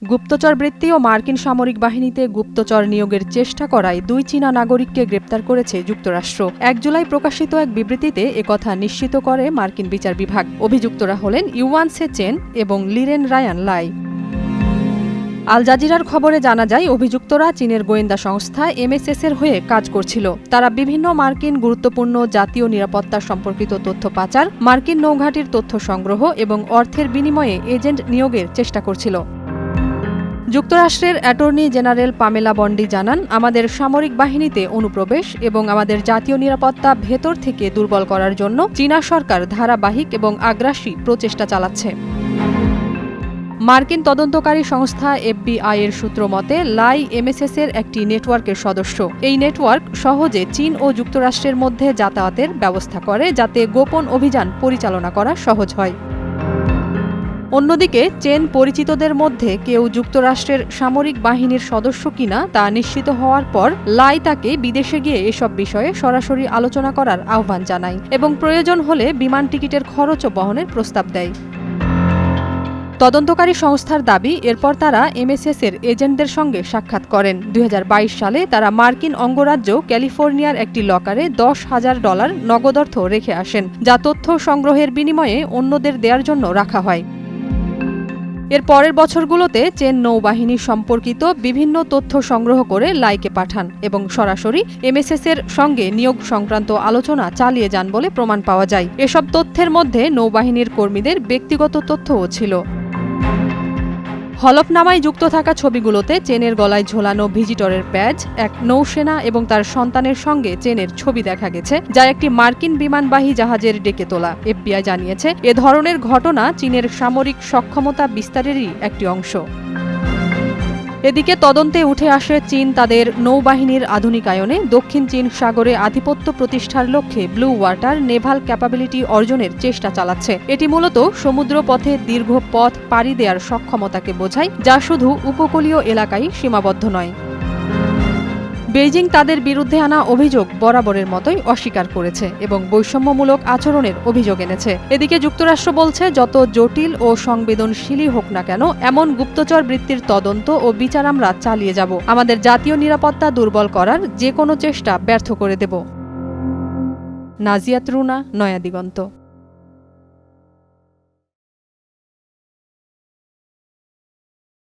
গুপ্তচর বৃত্তি ও মার্কিন সামরিক বাহিনীতে গুপ্তচর নিয়োগের চেষ্টা করায় ২ চীনা নাগরিককে গ্রেপ্তার করেছে যুক্তরাষ্ট্র। ১ জুলাই প্রকাশিত এক বিবৃতিতে একথা নিশ্চিত করে মার্কিন বিচার বিভাগ। অভিযুক্তরা হলেন ইউয়ান সে চেন এবং লিরেন রায়ান লাই। আল জাজিরার খবরে জানা যায়, অভিযুক্তরা চীনের গোয়েন্দা সংস্থা MSS-এর হয়ে কাজ করছিল। তারা বিভিন্ন মার্কিন গুরুত্বপূর্ণ জাতীয় নিরাপত্তা সম্পর্কিত তথ্য পাচার, মার্কিন নৌঘাঁটির তথ্য সংগ্রহ এবং অর্থের বিনিময়ে এজেন্ট নিয়োগের চেষ্টা করছিল। যুক্তরাষ্ট্রের অ্যাটর্নি জেনারেল পামেলা বন্ডি জানান, আমাদের সামরিক বাহিনীতে অনুপ্রবেশ এবং আমাদের জাতীয় নিরাপত্তা ভেতর থেকে দুর্বল করার জন্য চীনা সরকার ধারাবাহিক এবং আগ্রাসী প্রচেষ্টা চালাচ্ছে। মার্কিন তদন্তকারী সংস্থা FBI এর সূত্র মতে, লাই MSS-এর একটি নেটওয়ার্কের সদস্য। এই নেটওয়ার্ক সহজে চীন ও যুক্তরাষ্ট্রের মধ্যে যাতায়াতের ব্যবস্থা করে, যাতে গোপন অভিযান পরিচালনা করা সহজ হয়। অন্যদিকে চেন পরিচিতদের মধ্যে কেউ যুক্তরাষ্ট্রের সামরিক বাহিনীর সদস্য কিনা তা নিশ্চিত হওয়ার পর লাই তাকে বিদেশে গিয়ে এসব বিষয়ে সরাসরি আলোচনা করার আহ্বান জানায় এবং প্রয়োজন হলে বিমান টিকিটের খরচও বহনের প্রস্তাব দেয়। তদন্তকারী সংস্থার দাবি, এরপর তারা MSS-এর এজেন্টদের সঙ্গে সাক্ষাৎ করেন। ২০২২ সালে তারা মার্কিন অঙ্গরাজ্য ক্যালিফোর্নিয়ার একটি লকারে $১০,০০০ নগদ অর্থ রেখে আসেন, যা তথ্য সংগ্রহের বিনিময়ে অন্যদের দেওয়ার জন্য রাখা হয়। এর পরের বছরগুলোতে চেন নৌবাহিনী সম্পর্কিত বিভিন্ন তথ্য সংগ্রহ করে লাইকে পাঠান এবং সরাসরি MSS-এর সঙ্গে নিয়োগ সংক্রান্ত আলোচনা চালিয়ে যান বলে প্রমাণ পাওয়া যায়। এসব তথ্যের মধ্যে নৌবাহিনীর কর্মীদের ব্যক্তিগত তথ্যও ছিল। হলফনামায় যুক্ত থাকা ছবিগুলোতে চেনের গলায় ঝোলানো ভিজিটরের ব্যাজ, এক নৌসেনা এবং তার সন্তানের সঙ্গে চেনের ছবি দেখা গেছে, যা একটি মার্কিন বিমানবাহী জাহাজের ডেকে তোলা। FBI জানিয়েছে, এ ধরনের ঘটনা চীনের সামরিক সক্ষমতা বিস্তারেরই একটি অংশ। এদিকে তদন্তে উঠে আসে, চীন তাদের নৌবাহিনীর আধুনিকায়নে দক্ষিণ চীন সাগরে আধিপত্য প্রতিষ্ঠার লক্ষ্যে ব্লু ওয়াটার নেভাল ক্যাপাবিলিটি অর্জনের চেষ্টা চালাচ্ছে। এটি মূলত সমুদ্রপথে দীর্ঘ পথ পাড়ি দেওয়ার সক্ষমতাকে বোঝায়, যা শুধু উপকূলীয় এলাকায় সীমাবদ্ধ নয়। বেইজিং তাদের বিরুদ্ধে আনা অভিযোগ বরাবরের মতোই অস্বীকার করেছে এবং বৈষম্যমূলক আচরণের অভিযোগ এনেছে। এদিকে যুক্তরাষ্ট্র বলছে, যত জটিল ও সংবেদনশীলই হোক না কেন, এমন গুপ্তচর বৃত্তির তদন্ত ও বিচার আমরা চালিয়ে যাব। আমাদের জাতীয় নিরাপত্তা দুর্বল করার যে কোনো চেষ্টা ব্যর্থ করে দেব। নাজিয়াত রুনা, নয়া দিগন্ত।